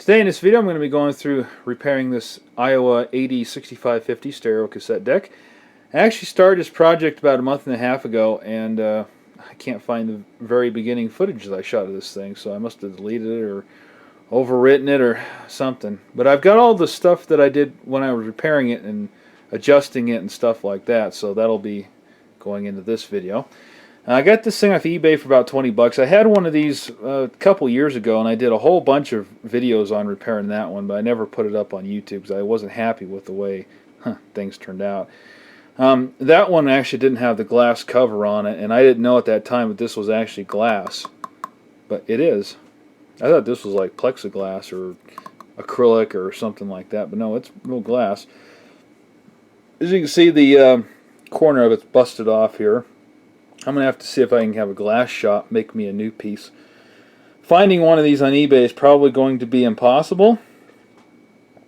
Today in this video I'm going to be going through repairing this Aiwa AD6550 stereo cassette deck. I actually started this project about a month and a half ago, and I can't find the very beginning footage that I shot of this thing, so I must have deleted it or overwritten it or something. But I've got all the stuff that I did when I was repairing it and adjusting it and stuff like that, so that'll be going into this video. I got this thing off eBay for about 20 bucks. I had one of these a couple years ago, and I did a whole bunch of videos on repairing that one, but I never put it up on YouTube because I wasn't happy with the way things turned out. That one actually didn't have the glass cover on it, and I didn't know at that time that this was actually glass, but it is. I thought this was like plexiglass or acrylic or something like that, but no, it's real glass. As you can see, the corner of it's busted off here. I'm going to have to see if I can have a glass shop make me a new piece. Finding one of these on eBay is probably going to be impossible,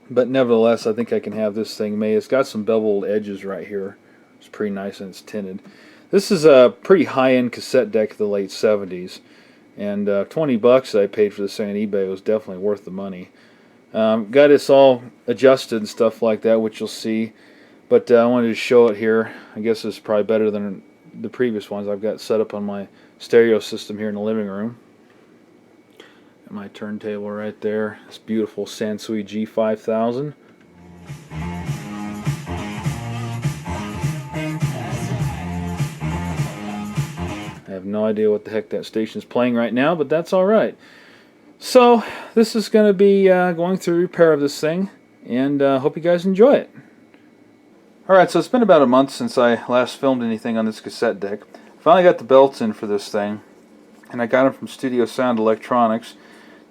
but nevertheless I think I can have this thing made. It's got some beveled edges right here. It's pretty nice and it's tinted. This is a pretty high-end cassette deck of the late 70s, and 20 bucks that I paid for this thing on eBay was definitely worth the money. Got this all adjusted and stuff like that, which you'll see, but I wanted to show it here. I guess it's probably better than the previous ones I've got set up on my stereo system here in the living room. Got my turntable right there. This beautiful Sansui G5000. I have no idea what the heck that station is playing right now, but that's alright. So this is going to be going through repair of this thing, and hope you guys enjoy it. Alright, so it's been about a month since I last filmed anything on this cassette deck. Finally got the belts in for this thing, and I got them from Studio Sound Electronics.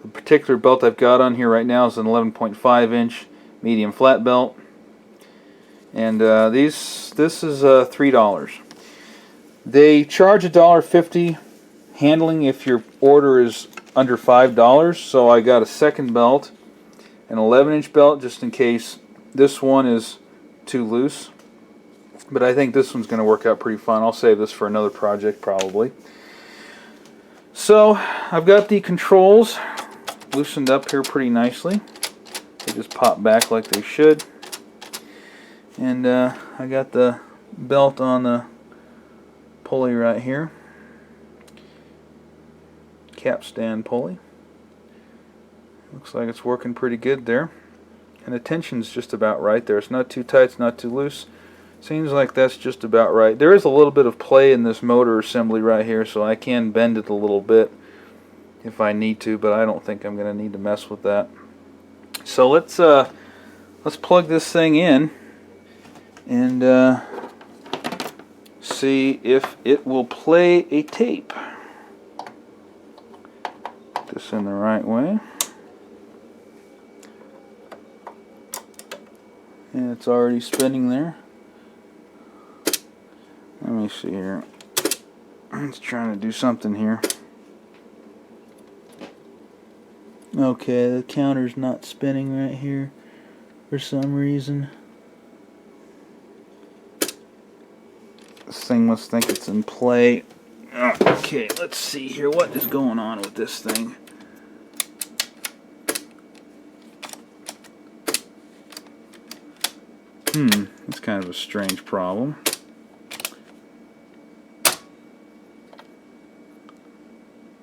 The particular belt I've got on here right now is an 11.5 inch medium flat belt, and this is $3. They charge $1.50 handling if your order is under $5, so I got a second belt, an 11 inch belt just in case this one is too loose, but I think this one's going to work out pretty fun. I'll save this for another project probably. So I've got the controls loosened up here pretty nicely. They just pop back like they should, and I got the belt on the pulley right here, capstan pulley. Looks like it's working pretty good there. And the tension's just about right there. It's not too tight, it's not too loose. Seems like that's just about right. There is a little bit of play in this motor assembly right here, so I can bend it a little bit if I need to, but I don't think I'm going to need to mess with that. So let's plug this thing in and see if it will play a tape. Put this in the right way. And it's already spinning there. Let me see here. It's trying to do something here. Okay, the counter's not spinning right here for some reason. This thing must think it's in play. Okay, let's see here. What is going on with this thing? That's kind of a strange problem.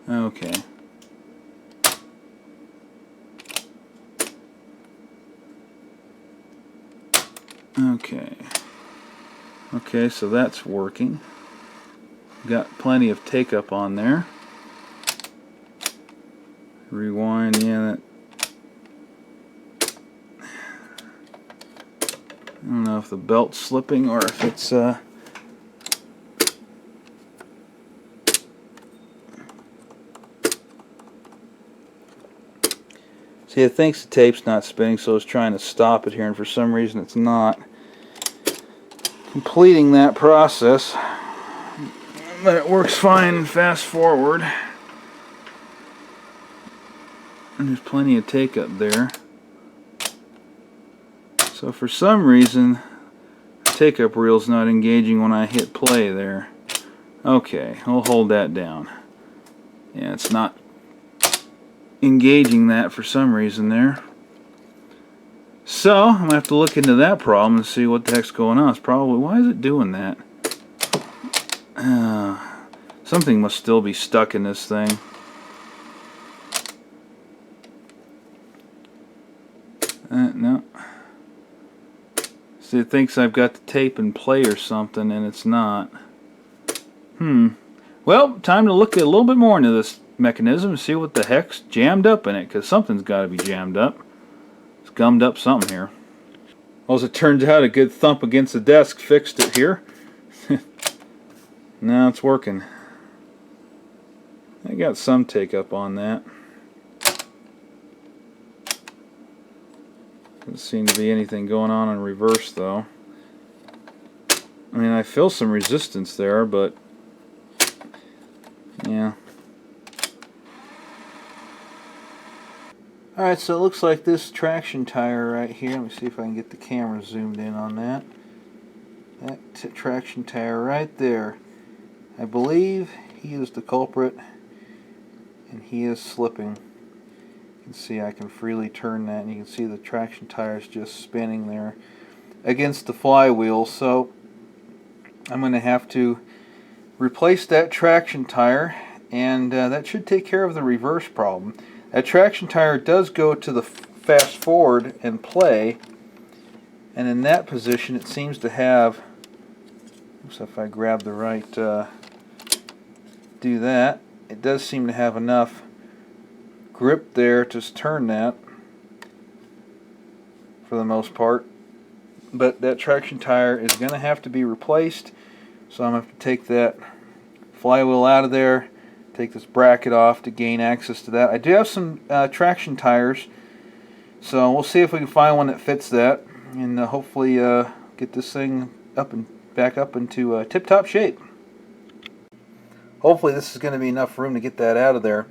Okay. Okay, so that's working. Got plenty of take-up on there. Rewind, yeah, that. I don't know if the belt's slipping or if it's see, it thinks the tape's not spinning, so it's trying to stop it here, and for some reason it's not completing that process. But it works fine. Fast forward, and there's plenty of take-up there. So for some reason, the take-up reel's not engaging when I hit play there. Okay, we'll hold that down. Yeah, it's not engaging that for some reason there. So I'm gonna have to look into that problem and see what the heck's going on. It's probably, why is it doing that? Something must still be stuck in this thing. No. See, it thinks I've got the tape in play or something, and it's not. Well, time to look a little bit more into this mechanism and see what the heck's jammed up in it, because something's got to be jammed up. It's gummed up something here. Well, as it turns out, a good thump against the desk fixed it here. Now it's working. I got some take up on that. Doesn't seem to be anything going on in reverse though. I mean, I feel some resistance there, but yeah. Alright, so it looks like this traction tire right here, let me see if I can get the camera zoomed in on that. That traction tire right there. I believe he is the culprit, and he is slipping. You can see I can freely turn that, and you can see the traction tire is just spinning there against the flywheel. So I'm going to have to replace that traction tire, and that should take care of the reverse problem. That traction tire does go to the fast forward and play, and in that position it seems to have, so if I grab the right, do that, it does seem to have enough grip there to turn that for the most part. But that traction tire is going to have to be replaced, so I'm going to have to take that flywheel out of there, take this bracket off to gain access to that. I do have some traction tires, so we'll see if we can find one that fits that, and hopefully get this thing up and back up into tip-top shape. Hopefully this is going to be enough room to get that out of there.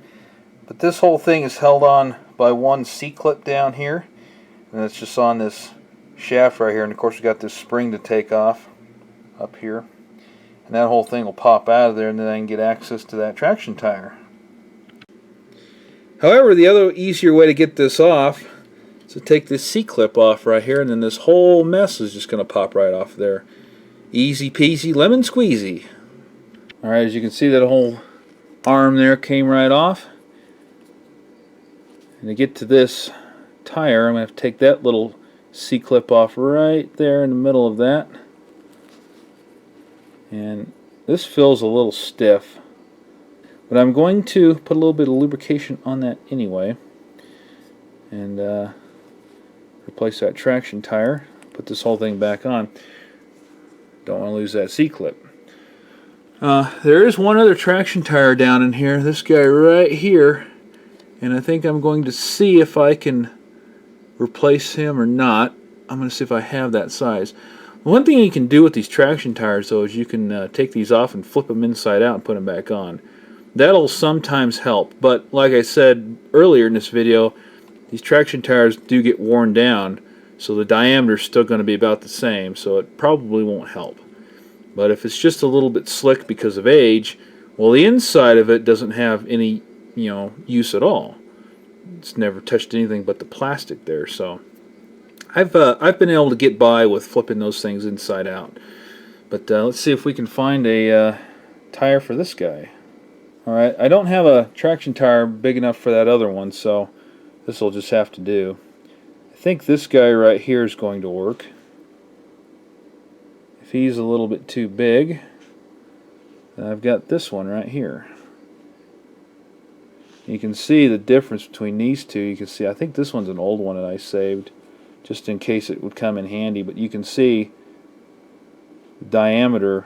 But this whole thing is held on by one C-clip down here, and it's just on this shaft right here, and of course we got this spring to take off up here, and that whole thing will pop out of there, and then I can get access to that traction tire. However, the other easier way to get this off is to take this C-clip off right here, and then this whole mess is just going to pop right off there. Easy peasy lemon squeezy. Alright, as you can see, that whole arm there came right off. And to get to this tire, I'm going to have to take that little C-clip off right there in the middle of that. And this feels a little stiff, but I'm going to put a little bit of lubrication on that anyway, and replace that traction tire, put this whole thing back on. Don't want to lose that C-clip. There is one other traction tire down in here, this guy right here, and I think I'm going to see if I can replace him or not. I'm going to see if I have that size. One thing you can do with these traction tires though is you can take these off and flip them inside out and put them back on. That'll sometimes help, but like I said earlier in this video, these traction tires do get worn down, so the diameter is still going to be about the same, so it probably won't help. But if it's just a little bit slick because of age, well, the inside of it doesn't have any, use at all. It's never touched anything but the plastic there, so I've been able to get by with flipping those things inside out. But let's see if we can find a tire for this guy. Alright, I don't have a traction tire big enough for that other one, so this will just have to do. I think this guy right here is going to work. If he's a little bit too big, then I've got this one right here. You can see the difference between these two. You can see, I think this one's an old one that I saved just in case it would come in handy, but you can see the diameter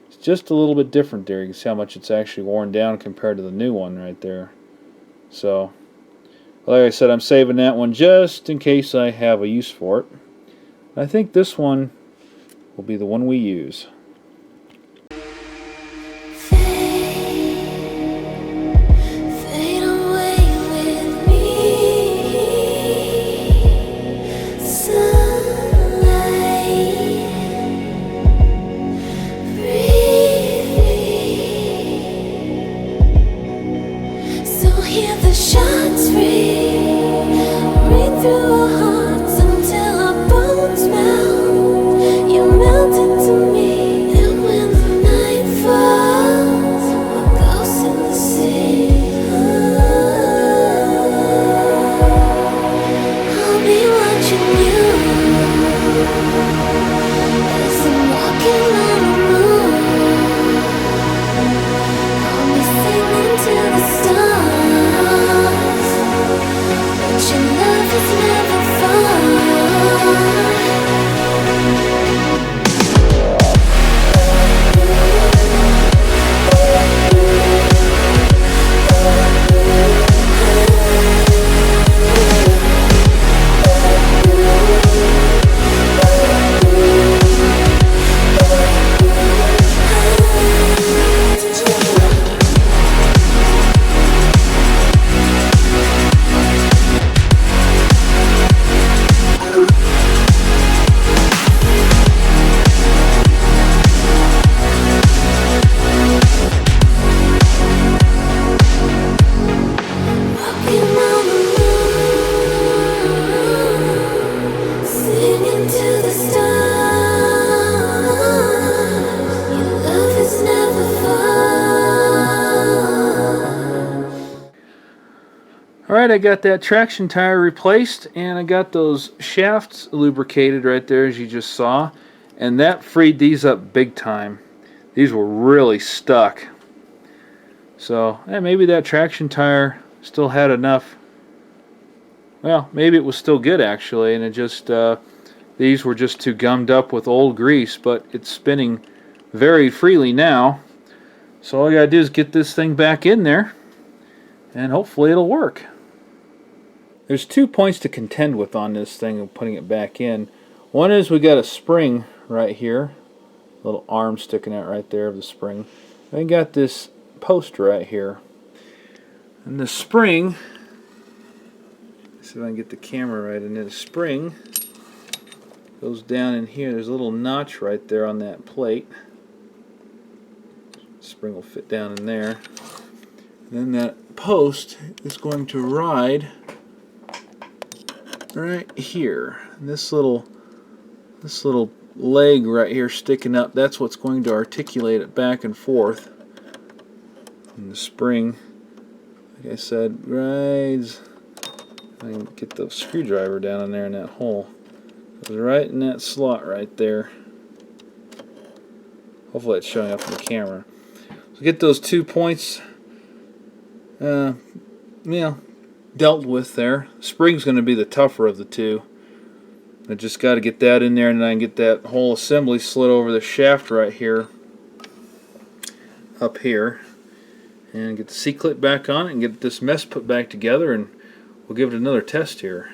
is just a little bit different there. You can see how much it's actually worn down compared to the new one right there. So, like I said, I'm saving that one just in case I have a use for it. I think this one will be the one we use. Hear the shots Alright, I got that traction tire replaced, and I got those shafts lubricated right there, as you just saw, and that freed these up big time. These were really stuck. So maybe that traction tire still had enough. Well, maybe it was still good actually, and it just these were just too gummed up with old grease, but it's spinning very freely now. So all I gotta do is get this thing back in there, and hopefully it'll work. There's 2 points to contend with on this thing of putting it back in. One is we got a spring right here, little arm sticking out right there of the spring. I got this post right here, and the spring, see if I can get the camera right in there, the spring goes down in here. There's a little notch right there on that plate. The spring will fit down in there. And then that post is going to ride right here. And this little leg right here sticking up, that's what's going to articulate it back and forth. And the spring, like I said, rides. I can get the screwdriver down in there in that hole. It was right in that slot right there. Hopefully it's showing up on the camera. So get those 2 points dealt with there. Spring's going to be the tougher of the two. I just got to get that in there, and then I can get that whole assembly slid over the shaft right here, up here, and get the C-clip back on it and get this mess put back together, and we'll give it another test here.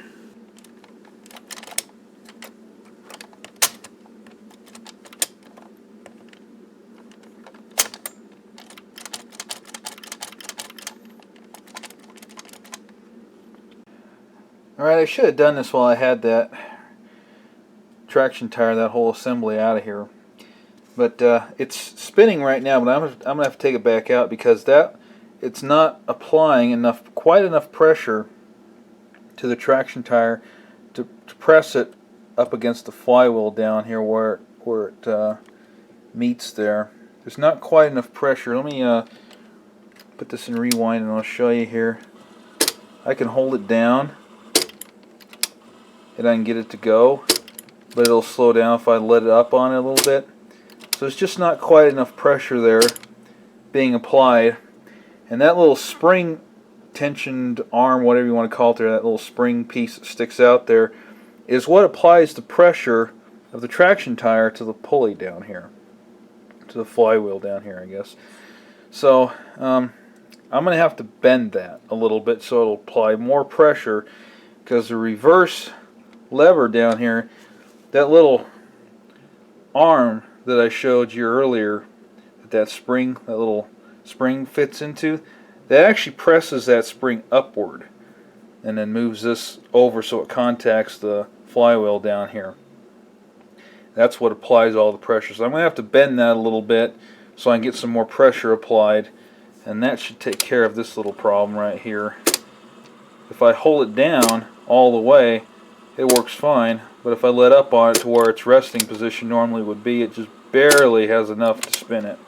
Alright, I should have done this while I had that traction tire, that whole assembly out of here. But it's spinning right now, but I'm going to have to take it back out because it's not applying quite enough pressure to the traction tire to press it up against the flywheel down here where it meets there. There's not quite enough pressure. Let me put this in rewind and I'll show you here. I can hold it down and I can get it to go, but it'll slow down if I let it up on it a little bit. So it's just not quite enough pressure there being applied. And that little spring tensioned arm, whatever you want to call it there, that little spring piece that sticks out there, is what applies the pressure of the traction tire to the pulley down here, to the flywheel down here, I guess. So I'm going to have to bend that a little bit so it'll apply more pressure, because the reverse lever down here, that little arm that I showed you earlier, that little spring fits into, that actually presses that spring upward and then moves this over so it contacts the flywheel down here. That's what applies all the pressure. So I'm going to have to bend that a little bit so I can get some more pressure applied, and that should take care of this little problem right here. If I hold it down all the way, it works fine, but if I let up on it to where its resting position normally would be, it just barely has enough to spin it.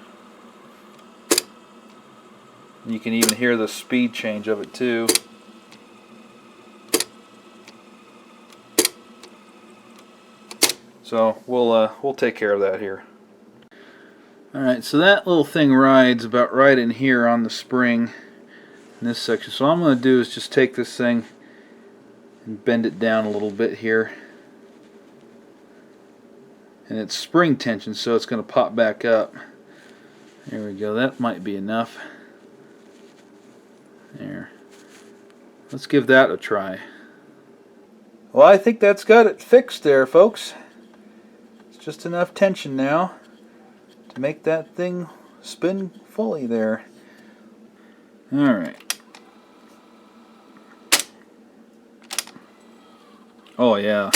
You can even hear the speed change of it too. So we'll take care of that here. Alright, so that little thing rides about right in here on the spring in this section. So all I'm going to do is just take this thing and bend it down a little bit here. And it's spring tension, so it's going to pop back up. There we go. That might be enough. There. Let's give that a try. Well, I think that's got it fixed there, folks. It's just enough tension now to make that thing spin fully there. Alright. Oh yeah,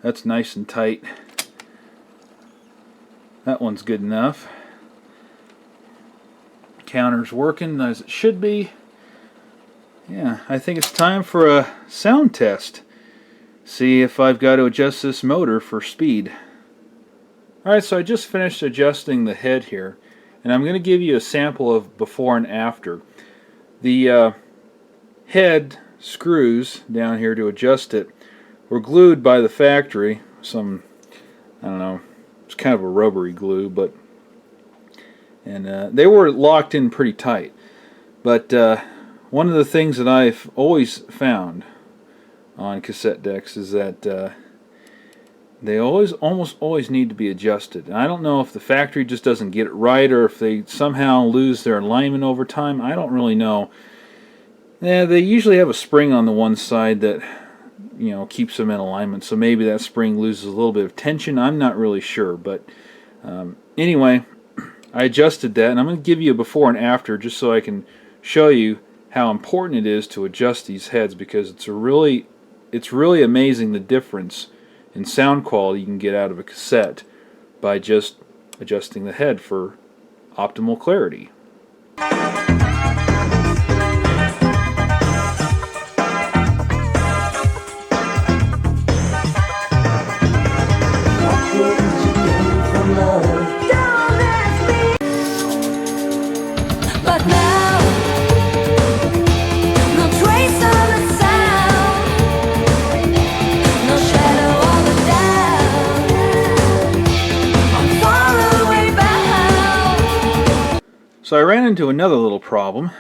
that's nice and tight. That one's good enough. Counter's working as it should be. Yeah, I think it's time for a sound test. See if I've got to adjust this motor for speed. Alright, so I just finished adjusting the head here, and I'm going to give you a sample of before and after. The head screws down here to adjust it were glued by the factory. Some, I don't know, it's kind of a rubbery glue, but they were locked in pretty tight. But one of the things that I've always found on cassette decks is that they almost always need to be adjusted. And I don't know if the factory just doesn't get it right or if they somehow lose their alignment over time. I don't really know. They usually have a spring on the one side that, you know, keeps them in alignment. So maybe that spring loses a little bit of tension. I'm not really sure. But anyway, I adjusted that, and I'm going to give you a before and after just so I can show you how important it is to adjust these heads, because it's really amazing the difference in sound quality you can get out of a cassette by just adjusting the head for optimal clarity. So I ran into another little problem.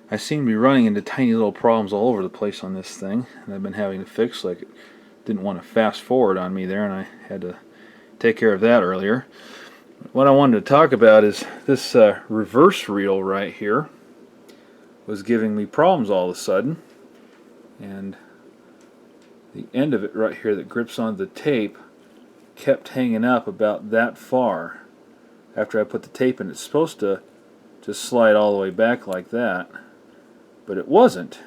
I seem to be running into tiny little problems all over the place on this thing, and I've been having to fix. Like, it didn't want to fast forward on me there, and I had to take care of that earlier. What I wanted to talk about is this reverse reel right here was giving me problems all of a sudden, and the end of it right here that grips onto the tape kept hanging up about that far. After I put the tape in, it's supposed to just slide all the way back like that, but it wasn't.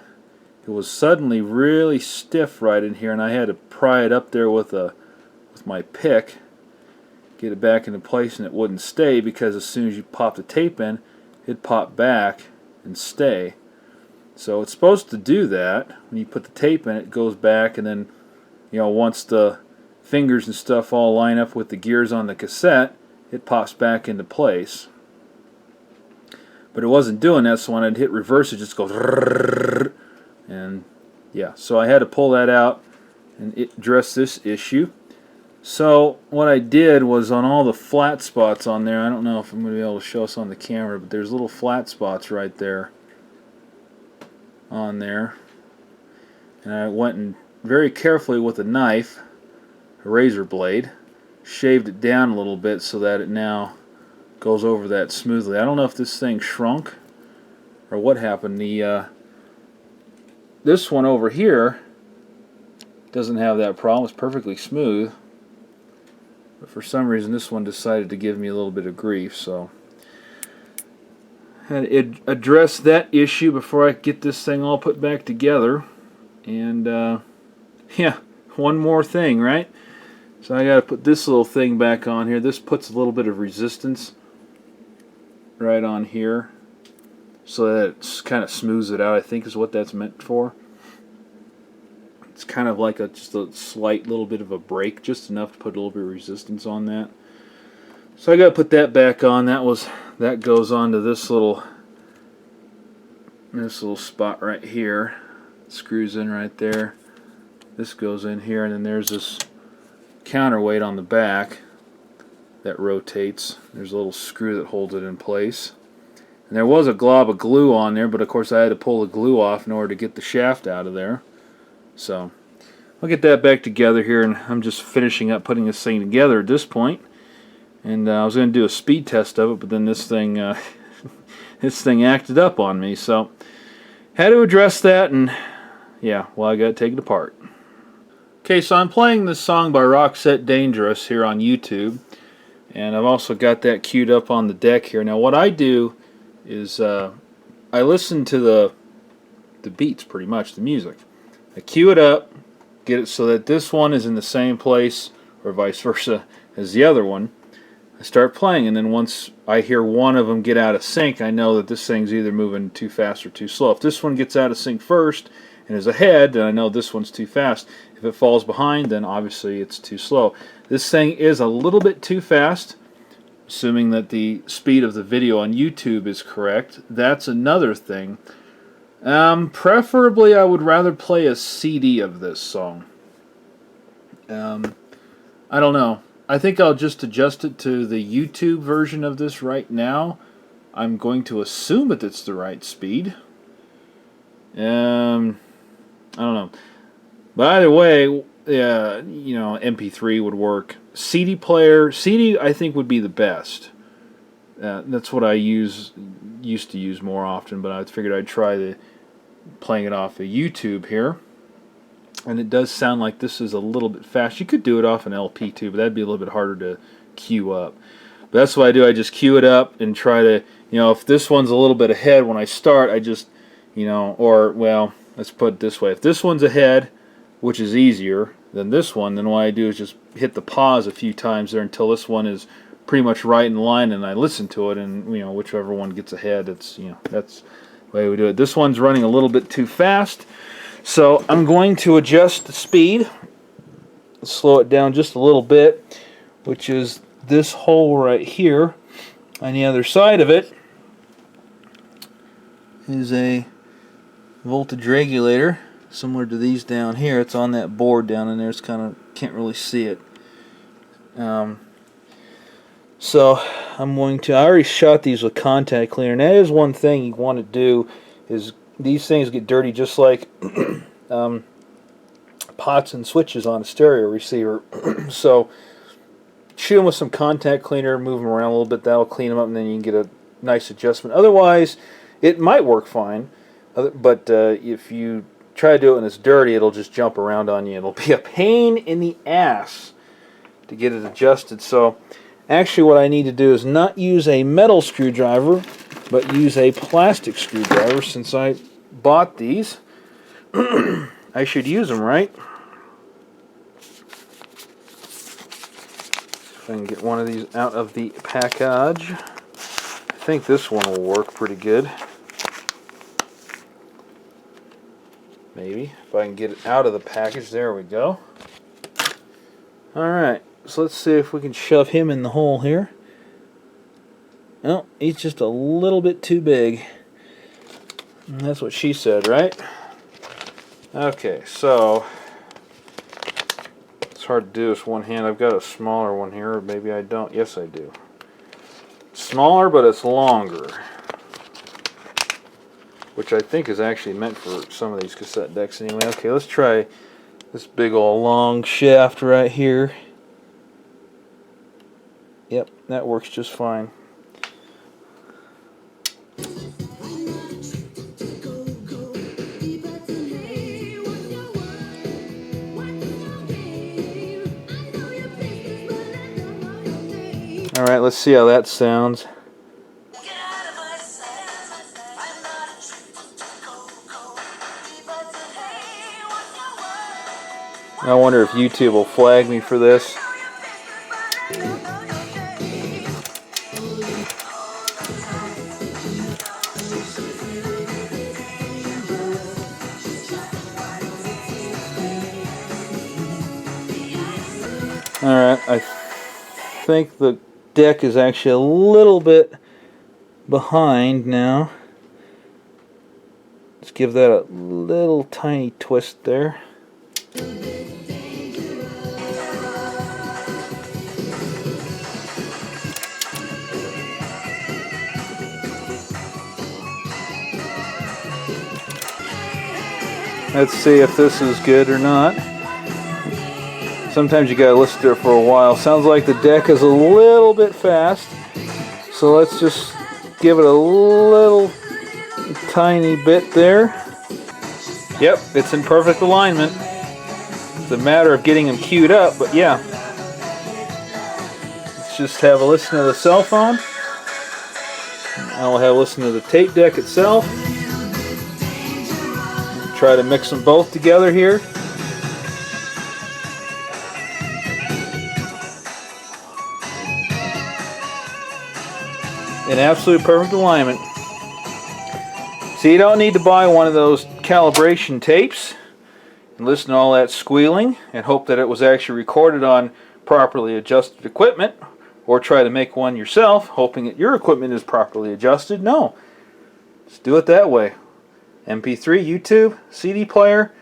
It was suddenly really stiff right in here, and I had to pry it up there with my pick, get it back into place, and it wouldn't stay, because as soon as you pop the tape in, it'd pop back and stay. So it's supposed to do that. When you put the tape in, it goes back, and then, you know, once the fingers and stuff all line up with the gears on the cassette, it pops back into place. But it wasn't doing that, so when I'd hit reverse, it just goes, and yeah, so I had to pull that out and address this issue. So what I did was, on all the flat spots on there, I don't know if I'm going to be able to show us on the camera, but there's little flat spots right there on there, and I went and very carefully with a knife, a razor blade, shaved it down a little bit so that it now goes over that smoothly. I don't know if this thing shrunk or what happened. This one over here doesn't have that problem. It's perfectly smooth, but for some reason this one decided to give me a little bit of grief, so I had to address that issue before I get this thing all put back together. And yeah, one more thing, right? So I got to put this little thing back on here. This puts a little bit of resistance right on here so that it kind of smooths it out, I think is what that's meant for. It's kind of like just a slight little bit of a break, just enough to put a little bit of resistance on that. So I got to put that back on. That goes onto this little spot right here. It screws in right there. This goes in here, and then there's this counterweight on the back that rotates. There's a little screw that holds it in place. And there was a glob of glue on there, but of course I had to pull the glue off in order to get the shaft out of there. So I'll get that back together here, and I'm just finishing up putting this thing together at this point. And I was going to do a speed test of it, but then this thing acted up on me, so had to address that, and yeah, well, I got to take it apart. Okay, so I'm playing this song by Cassette Dangerous here on YouTube, and I've also got that queued up on the deck here. Now what I do is I listen to the beats, pretty much, the music. I cue it up, get it so that this one is in the same place, or vice versa, as the other one. I start playing, and then once I hear one of them get out of sync, I know that this thing's either moving too fast or too slow. If this one gets out of sync first and is ahead, then I know this one's too fast. If it falls behind, then obviously it's too slow. This thing is a little bit too fast, assuming that the speed of the video on YouTube is correct. That's another thing. Preferably, I would rather play a CD of this song. I don't know. I think I'll just adjust it to the YouTube version of this right now. I'm going to assume that it's the right speed. I don't know. But either way, yeah, MP3 would work. CD player, CD I think would be the best. That's what I used to use more often, but I figured I'd try playing it off of YouTube here. And it does sound like this is a little bit fast. You could do it off an LP too, but that'd be a little bit harder to cue up. But that's what I do. I just cue it up and try to, if this one's a little bit ahead when I start, I just, well, let's put it this way. If this one's ahead, which is easier than this one, then what I do is just hit the pause a few times there until this one is pretty much right in line, and I listen to it, and whichever one gets ahead, it's that's the way we do it. This one's running a little bit too fast, so I'm going to adjust the speed, slow it down just a little bit, which is this hole right here. On the other side of it is a voltage regulator, similar to these down here. It's on that board down in there. It's kind of, can't really see it. So I'm going to, I already shot these with contact cleaner, and that is one thing you want to do, is these things get dirty just like pots and switches on a stereo receiver. So shoot them with some contact cleaner, move them around a little bit, that'll clean them up, and then you can get a nice adjustment. Otherwise, it might work fine, but if you try to do it when it's dirty, it'll just jump around on you. It'll be a pain in the ass to get it adjusted. So actually what I need to do is not use a metal screwdriver, but use a plastic screwdriver. Since I bought these, I should use them, right? If I can get one of these out of the package. I think this one will work pretty good. Maybe, if I can get it out of the package. There we go. Alright, so let's see if we can shove him in the hole here. Oh, he's just a little bit too big. And that's what she said, right? Okay, so it's hard to do this one hand. I've got a smaller one here, or maybe I don't. Yes, I do. Smaller, but it's longer, which I think is actually meant for some of these cassette decks anyway. Okay, let's try this big old long shaft right here. Yep, that works just fine. Alright, let's see how that sounds. I wonder if YouTube will flag me for this. Alright, I think the deck is actually a little bit behind now. Let's give that a little tiny twist there. Let's see if this is good or not. Sometimes you gotta listen to it for a while. Sounds like the deck is a little bit fast. So let's just give it a little tiny bit there. Yep, it's in perfect alignment. It's a matter of getting them queued up, but yeah. Let's just have a listen to the cell phone. I'll have a listen to the tape deck itself. Try to mix them both together here. In absolute perfect alignment. So you don't need to buy one of those calibration tapes and listen to all that squealing and hope that it was actually recorded on properly adjusted equipment, or try to make one yourself hoping that your equipment is properly adjusted. No. Just do it that way. MP3, YouTube, CD player.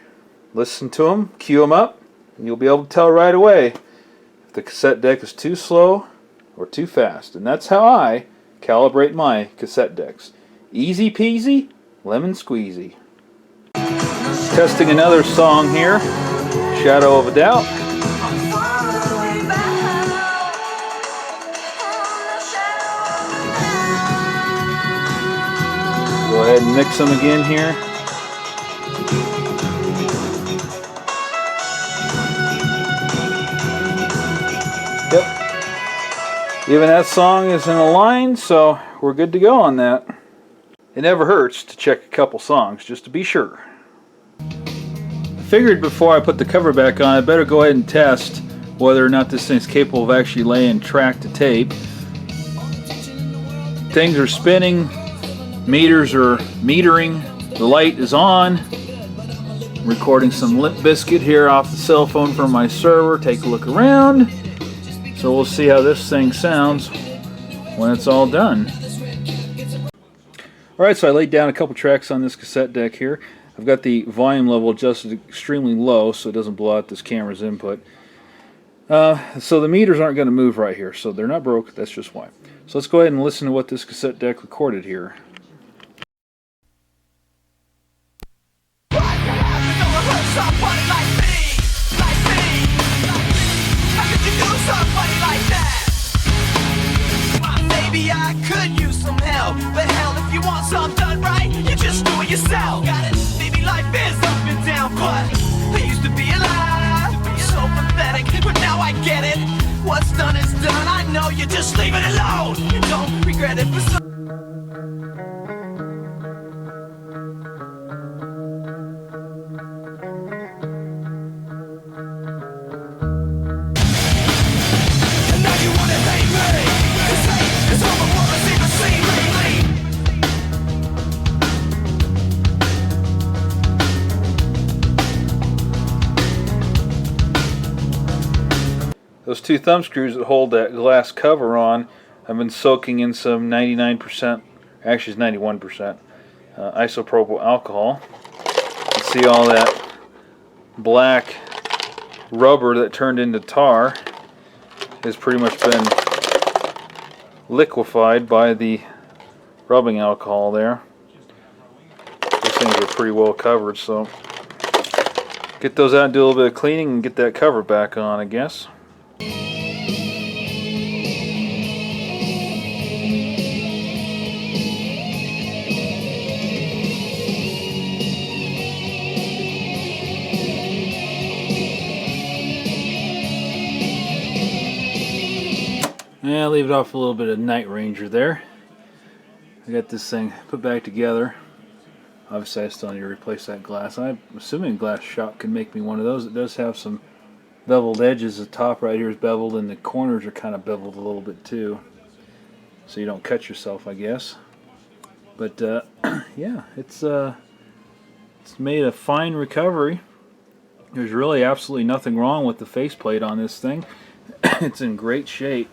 Listen to them, cue them up, and you'll be able to tell right away if the cassette deck is too slow or too fast. And that's how I calibrate my cassette decks. Easy peasy, lemon squeezy. Testing another song here, Shadow of a Doubt. Go ahead and mix them again here. Yep. Even that song is in a line, so we're good to go on that. It never hurts to check a couple songs, just to be sure. I figured before I put the cover back on, I better go ahead and test whether or not this thing's capable of actually laying track to tape. Things are spinning. Meters are metering. The light is on. I'm recording some Limp Bizkit here off the cell phone from my server. Take a look around. So we'll see how this thing sounds when it's all done. Alright, so I laid down a couple tracks on this cassette deck here. I've got the volume level adjusted extremely low so it doesn't blow out this camera's input. So the meters aren't going to move right here, so they're not broke. That's just why. So let's go ahead and listen to what this cassette deck recorded here. Maybe I could use some help, but hell, if you want something done right, you just do it yourself. Got it? Maybe life is up and down, but I used to be alive, so pathetic, but now I get it. What's done is done. I know you just leave it alone. You don't regret it for some. Those two thumb screws that hold that glass cover on, I've been soaking in some 99%, actually it's 91%, isopropyl alcohol. You see all that black rubber that turned into tar has pretty much been liquefied by the rubbing alcohol there. Those things are pretty well covered, so get those out and do a little bit of cleaning and get that cover back on, I guess. Yeah, leave it off a little bit of Night Ranger there. I got this thing put back together. Obviously I still need to replace that glass. I'm assuming a glass shop can make me one of those. It does have some beveled edges. The top right here is beveled and the corners are kind of beveled a little bit too. So you don't cut yourself, I guess. But yeah, it's made a fine recovery. There's really absolutely nothing wrong with the faceplate on this thing. It's in great shape.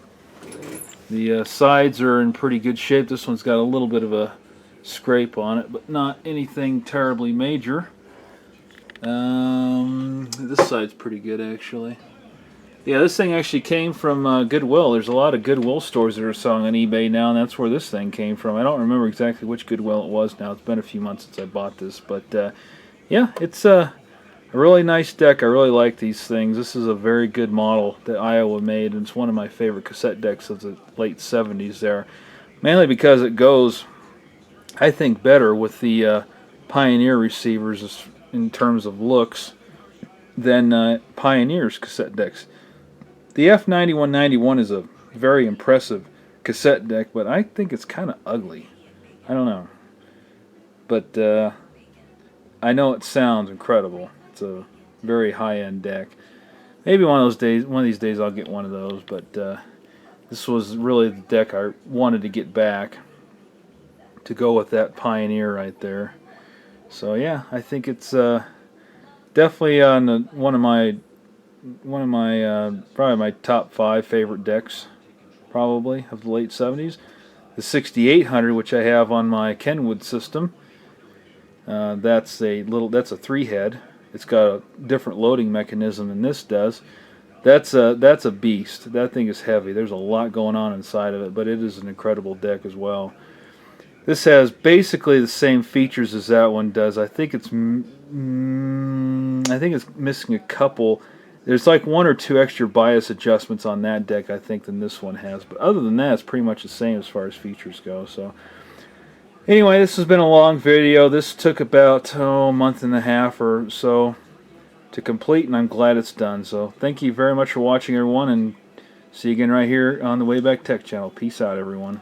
The sides are in pretty good shape. This one's got a little bit of a scrape on it, but not anything terribly major. This side's pretty good, actually. Yeah, this thing actually came from Goodwill. There's a lot of Goodwill stores that are selling on eBay now, and that's where this thing came from. I don't remember exactly which Goodwill it was now. It's been a few months since I bought this, but yeah, it's a really nice deck. I really like these things. This is a very good model that Aiwa made, and it's one of my favorite cassette decks of the late 70s there. Mainly because it goes, I think, better with the Pioneer receivers in terms of looks than Pioneer's cassette decks. The F9191 is a very impressive cassette deck, but I think it's kind of ugly. I don't know. But I know it sounds incredible. It's a very high-end deck. Maybe one of these days I'll get one of those, but this was really the deck I wanted to get back to go with that Pioneer right there. So yeah, I think it's definitely on one of my probably my top 5 favorite decks, probably of the late 70s. The 6800, which I have on my Kenwood system, That's a 3-head. It's got a different loading mechanism than this does. That's a beast. That thing is heavy. There's a lot going on inside of it, but it is an incredible deck as well. This has basically the same features as that one does. I think it's missing a couple. There's like 1 or 2 extra bias adjustments on that deck, I think, than this one has. But other than that, it's pretty much the same as far as features go. So anyway, this has been a long video. This took about a month and a half or so to complete, and I'm glad it's done. So thank you very much for watching, everyone, and see you again right here on the Wayback Tech channel. Peace out, everyone.